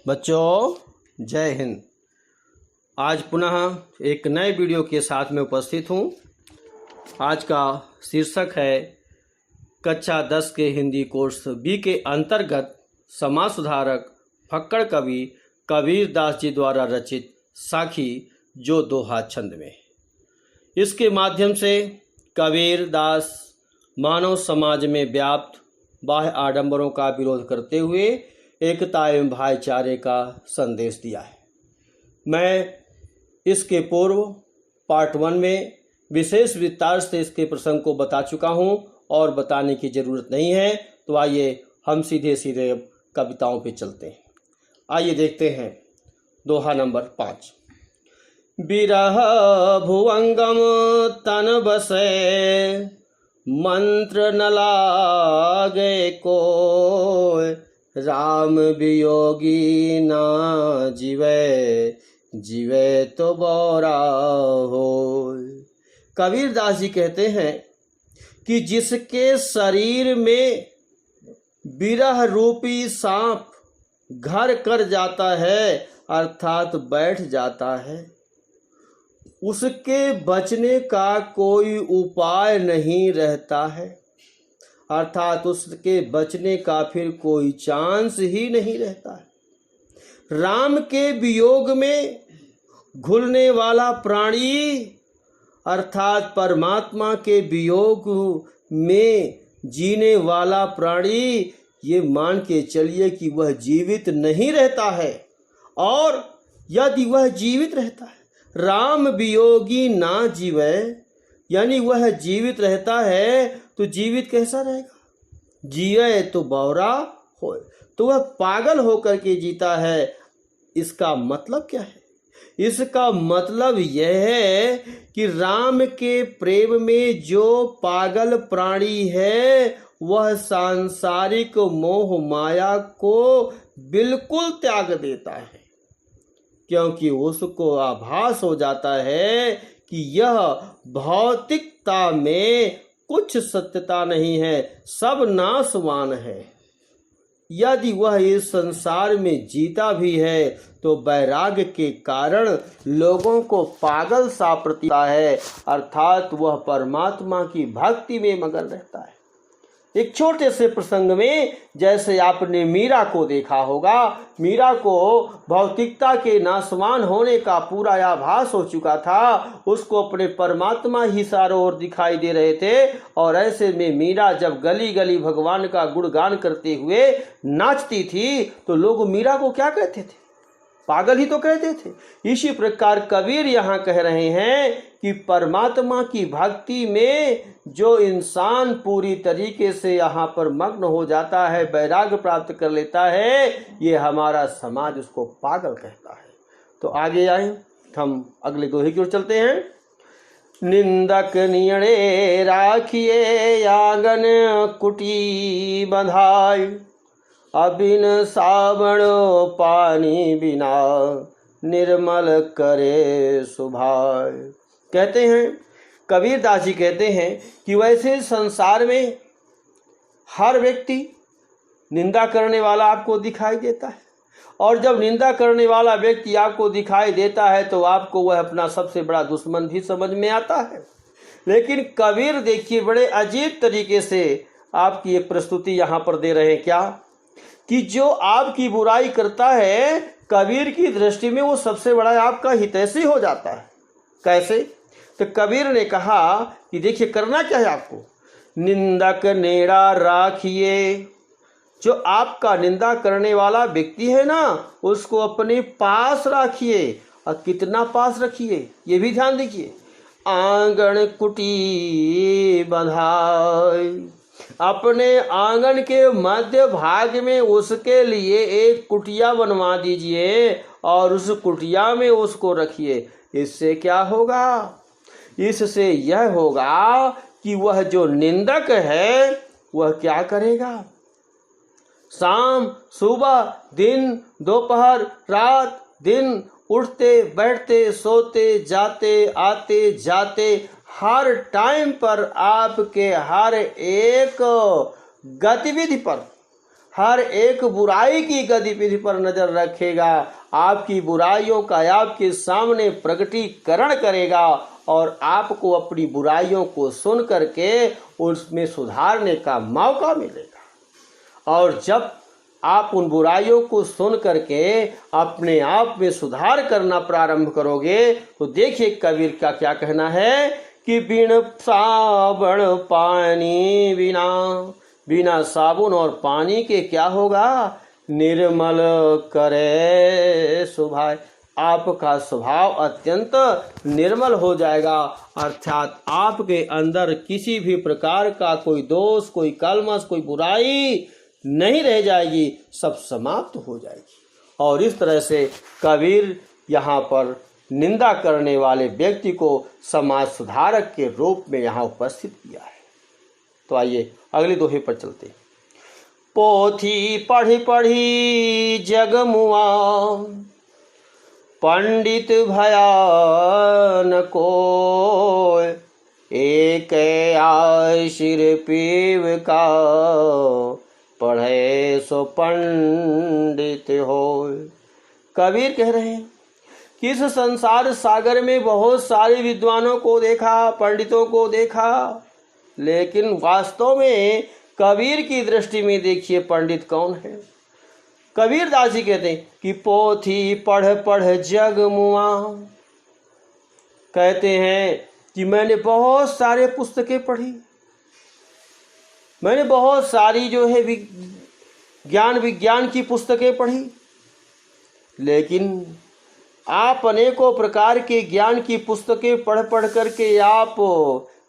बच्चों जय हिंद। आज पुनः एक नए वीडियो के साथ में उपस्थित हूँ। आज का शीर्षक है कक्षा 10 के हिंदी कोर्स बी के अंतर्गत समाज सुधारक फक्कड़ कवि कबीर दास जी द्वारा रचित साखी जो दोहा छंद में। इसके माध्यम से कबीर दास मानव समाज में व्याप्त बाह्य आडंबरों का विरोध करते हुए एकता एवं भाईचारे का संदेश दिया है। मैं इसके पूर्व पार्ट 1 में विशेष विस्तार से इसके प्रसंग को बता चुका हूं और बताने की ज़रूरत नहीं है। तो आइए हम सीधे सीधे कविताओं पे चलते हैं। आइए देखते हैं दोहा नंबर 5। बिरह भुवंगम तन बसे मंत्र न लागे कोय, राम वियोगी ना जीवे जीवे तो बौरा हो। कबीर दास जी कहते हैं कि जिसके शरीर में विरह रूपी सांप घर कर जाता है अर्थात बैठ जाता है, उसके बचने का कोई उपाय नहीं रहता है, अर्थात उसके बचने का फिर कोई चांस ही नहीं रहता है। राम के वियोग में घुलने वाला प्राणी अर्थात परमात्मा के वियोग में जीने वाला प्राणी, ये मान के चलिए कि वह जीवित नहीं रहता है। और यदि वह जीवित रहता है, राम वियोगी ना जीवे, यानी वह जीवित रहता है तो जीवित कैसा रहेगा? जिए तो बौरा हो, तो वह पागल होकर के जीता है। इसका मतलब क्या है? इसका मतलब यह है कि राम के प्रेम में जो पागल प्राणी है वह सांसारिक मोह माया को बिल्कुल त्याग देता है, क्योंकि उसको आभास हो जाता है कि यह भौतिकता में कुछ सत्यता नहीं है, सब नाशवान है। यदि वह इस संसार में जीता भी है तो वैराग्य के कारण लोगों को पागल सा प्रतीत होता है, अर्थात वह परमात्मा की भक्ति में मगन रहता है। एक छोटे से प्रसंग में जैसे आपने मीरा को देखा होगा, मीरा को भौतिकता के नाशवान होने का पूरा आभास हो चुका था, उसको अपने परमात्मा ही चारों ओर दिखाई दे रहे थे। और ऐसे में मीरा जब गली गली भगवान का गुणगान करते हुए नाचती थी तो लोग मीरा को क्या कहते थे? पागल ही तो कहते थे। इसी प्रकार कबीर यहाँ कह रहे हैं कि परमात्मा की भक्ति में जो इंसान पूरी तरीके से यहाँ पर मग्न हो जाता है, वैराग्य प्राप्त कर लेता है, ये हमारा समाज उसको पागल कहता है। तो आगे आए, हम अगले दोहे की ओर चलते हैं। निंदक नियणे राखिए आंगन कुटी बंधाई, अबिन सावण पानी बिना निर्मल करे सुभाय। कहते हैं कबीर दास जी कहते हैं कि वैसे संसार में हर व्यक्ति निंदा करने वाला आपको दिखाई देता है, और जब निंदा करने वाला व्यक्ति आपको दिखाई देता है तो आपको वह अपना सबसे बड़ा दुश्मन भी समझ में आता है। लेकिन कबीर देखिए बड़े अजीब तरीके से आपकी एक प्रस्तुति यहाँ पर दे रहे हैं, क्या कि जो आपकी बुराई करता है कबीर की दृष्टि में वो सबसे बड़ा आपका हितैषी हो जाता है। कैसे? तो कबीर ने कहा कि देखिए करना क्या है आपको, निंदक नेड़ा राखिए। जो आपका निंदा करने वाला व्यक्ति है ना, उसको अपने पास रखिए। और कितना पास रखिए ये भी ध्यान दीजिए। आंगन कुटी बंधाई, अपने आंगन के मध्य भाग में उसके लिए एक कुटिया बनवा दीजिए और उस कुटिया में उसको रखिए। इससे क्या होगा? इससे यह होगा कि वह जो निंदक है वह क्या करेगा? शाम सुबह दिन दोपहर रात दिन उठते बैठते सोते जाते आते जाते हर टाइम पर आपके हर एक गतिविधि पर हर एक बुराई की गतिविधि पर नजर रखेगा, आपकी बुराइयों का आपके सामने प्रकटीकरण करेगा और आपको अपनी बुराइयों को सुन करके उसमें सुधारने का मौका मिलेगा। और जब आप उन बुराइयों को सुन करके अपने आप में सुधार करना प्रारंभ करोगे तो देखिए कबीर का क्या कहना है कि बिन साबुन पानी बिना, बिना साबुन और पानी के क्या होगा, निर्मल करे स्वभाव, आपका स्वभाव अत्यंत निर्मल हो जाएगा। अर्थात आपके अंदर किसी भी प्रकार का कोई दोष, कोई कलमश, कोई बुराई नहीं रह जाएगी, सब समाप्त हो जाएगी। और इस तरह से कबीर यहाँ पर निंदा करने वाले व्यक्ति को समाज सुधारक के रूप में यहाँ उपस्थित किया है। तो आइए अगले दोहे पर चलते हैं। पोथी पढ़ी पढ़ी जग मुआ, पंडित भया न कोय, एक आशिर पीव का, पढ़े सो पंडित हो। कबीर कह रहे हैं कि इस संसार सागर में बहुत सारे विद्वानों को देखा, पंडितों को देखा, लेकिन वास्तव में कबीर की दृष्टि में देखिए पंडित कौन है। कबीर दास जी कहते हैं कि पोथी पढ़ पढ़ जग मुआ, कहते हैं कि मैंने बहुत सारे पुस्तकें पढ़ी, मैंने बहुत सारी जो है ज्ञान विज्ञान की पुस्तकें पढ़ी, लेकिन आप अनेकों प्रकार के ज्ञान की पुस्तकें पढ़ पढ़ करके आप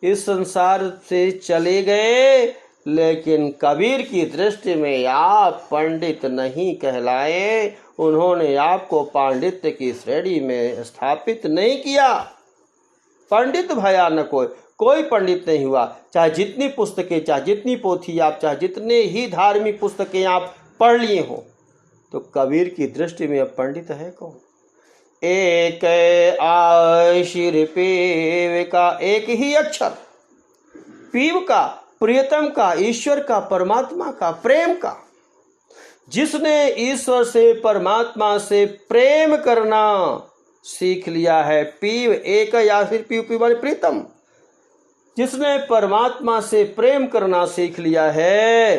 इस संसार से चले गए, लेकिन कबीर की दृष्टि में आप पंडित नहीं कहलाए। उन्होंने आपको पांडित्य की श्रेणी में स्थापित नहीं किया। पंडित भया न कोई पंडित नहीं हुआ। चाहे जितनी पुस्तकें, चाहे जितनी पोथी आप, चाहे जितने ही धार्मिक पुस्तकें आप पढ़ लिए हो, तो कबीर की दृष्टि में अब पंडित है कौन। एक आशिर पीव का, एक ही अक्षर, पीव का, प्रियतम का, ईश्वर का, परमात्मा का, प्रेम का, जिसने ईश्वर से, परमात्मा से प्रेम करना सीख लिया है। पीव एक आशिर पीव, पीव माने प्रीतम, जिसने परमात्मा से प्रेम करना सीख लिया है,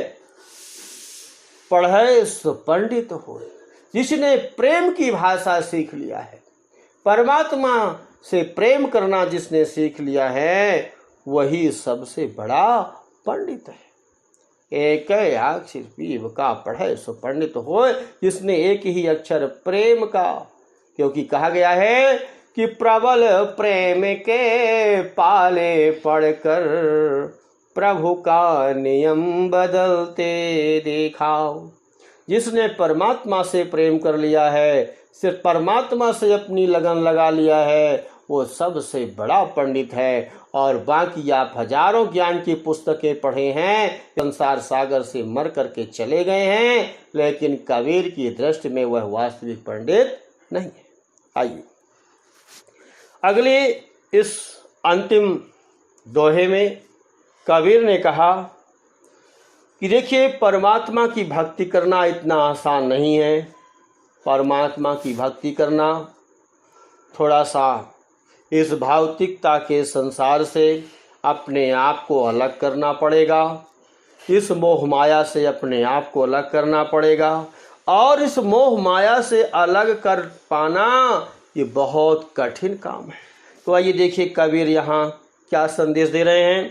पढ़े सो पंडित हो। जिसने प्रेम की भाषा सीख लिया है, परमात्मा से प्रेम करना जिसने सीख लिया है, वही सबसे बड़ा पंडित है। एक अक्षर पीव का, पढ़े सो पंडित हो, जिसने एक ही अक्षर प्रेम का, क्योंकि कहा गया है कि प्रबल प्रेम के पाले पढ़कर प्रभु का नियम बदलते देखाओ। जिसने परमात्मा से प्रेम कर लिया है, सिर्फ परमात्मा से अपनी लगन लगा लिया है, वो सबसे बड़ा पंडित है। और बाकी आप हजारों ज्ञान की पुस्तकें पढ़े हैं, संसार सागर से मर करके चले गए हैं, लेकिन कबीर की दृष्टि में वह वास्तविक पंडित नहीं है। आइए अगले इस अंतिम दोहे में कबीर ने कहा कि देखिए परमात्मा की भक्ति करना इतना आसान नहीं है। परमात्मा की भक्ति करना थोड़ा सा इस भौतिकता के संसार से अपने आप को अलग करना पड़ेगा, इस मोह माया से अपने आप को अलग करना पड़ेगा, और इस मोह माया से अलग कर पाना ये बहुत कठिन काम है। तो आइए देखिए कबीर यहाँ क्या संदेश दे रहे हैं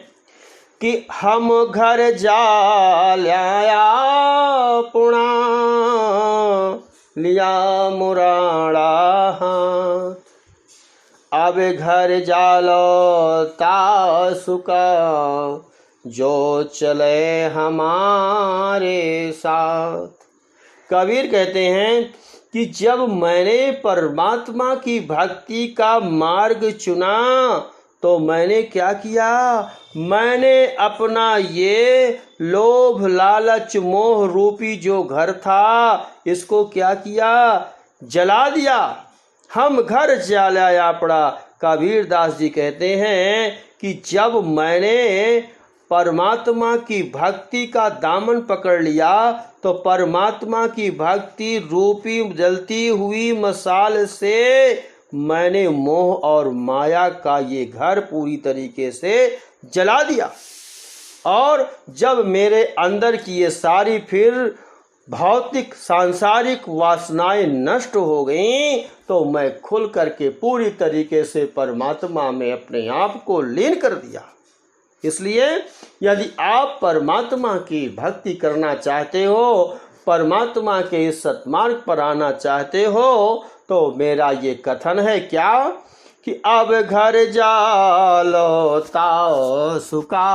कि हम घर जा लिया पुणा, लिया मुराड़ा हाथ, अब घर जालो तासुका, जो चले हमारे साथ। कबीर कहते हैं कि जब मैंने परमात्मा की भक्ति का मार्ग चुना तो मैंने क्या किया, मैंने अपना ये लोभ लालच मोह रूपी जो घर था, इसको क्या किया, जला दिया। हम घर जलाया पड़ा। कबीर दास जी कहते हैं कि जब मैंने परमात्मा की भक्ति का दामन पकड़ लिया तो परमात्मा की भक्ति रूपी जलती हुई मशाल से मैंने मोह और माया का ये घर पूरी तरीके से जला दिया। और जब मेरे अंदर की ये सारी फिर भौतिक सांसारिक वासनाएं नष्ट हो गईं तो मैं खुल करके पूरी तरीके से परमात्मा में अपने आप को लीन कर दिया। इसलिए यदि आप परमात्मा की भक्ति करना चाहते हो, परमात्मा के इस सत्मार्ग पर आना चाहते हो, तो मेरा ये कथन है क्या कि अब घर जालो ताओ सुका,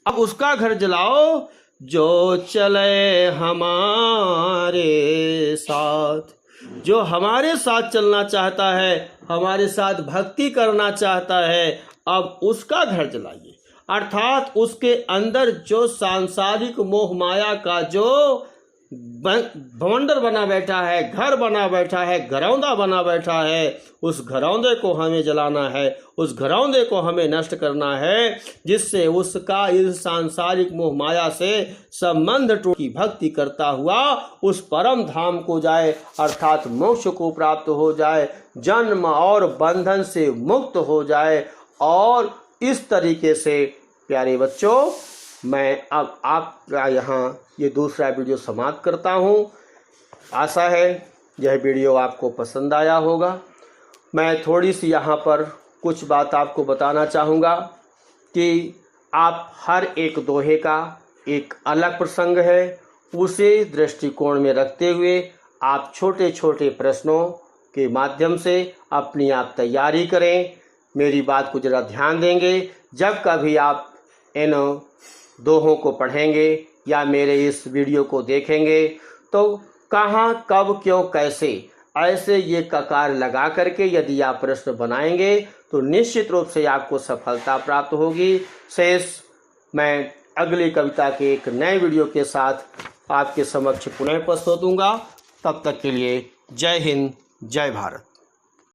अब उसका घर जलाओ जो चले हमारे साथ, जो हमारे साथ चलना चाहता है, हमारे साथ भक्ति करना चाहता है, अब उसका घर जलाइए। अर्थात उसके अंदर जो सांसारिक मोह माया का जो भवंडर बना बैठा है, घर बना बैठा है, घरौंदा बना बैठा है, उस घरौंदे को हमें जलाना है, उस घरौंदे को हमें नष्ट करना है, जिससे उसका इस सांसारिक मोह माया से संबंध की भक्ति करता हुआ उस परम धाम को जाए, अर्थात मोक्ष को प्राप्त हो जाए, जन्म और बंधन से मुक्त हो जाए। और इस तरीके से प्यारे बच्चों, मैं अब आपका यहाँ ये दूसरा वीडियो समाप्त करता हूँ। आशा है यह वीडियो आपको पसंद आया होगा। मैं थोड़ी सी यहाँ पर कुछ बात आपको बताना चाहूँगा कि आप हर एक दोहे का एक अलग प्रसंग है, उसे दृष्टिकोण में रखते हुए आप छोटे छोटे प्रश्नों के माध्यम से अपनी आप तैयारी करें। मेरी बात को ज़रा ध्यान देंगे। जब कभी आप इन दोहों को पढ़ेंगे या मेरे इस वीडियो को देखेंगे तो कहाँ, कब, क्यों, कैसे, ऐसे ये ककार लगा करके यदि आप प्रश्न बनाएंगे तो निश्चित रूप से आपको सफलता प्राप्त होगी। शेष मैं अगली कविता के एक नए वीडियो के साथ आपके समक्ष पुनः प्रस्तुत होऊंगा। तब तक के लिए जय हिंद, जय भारत।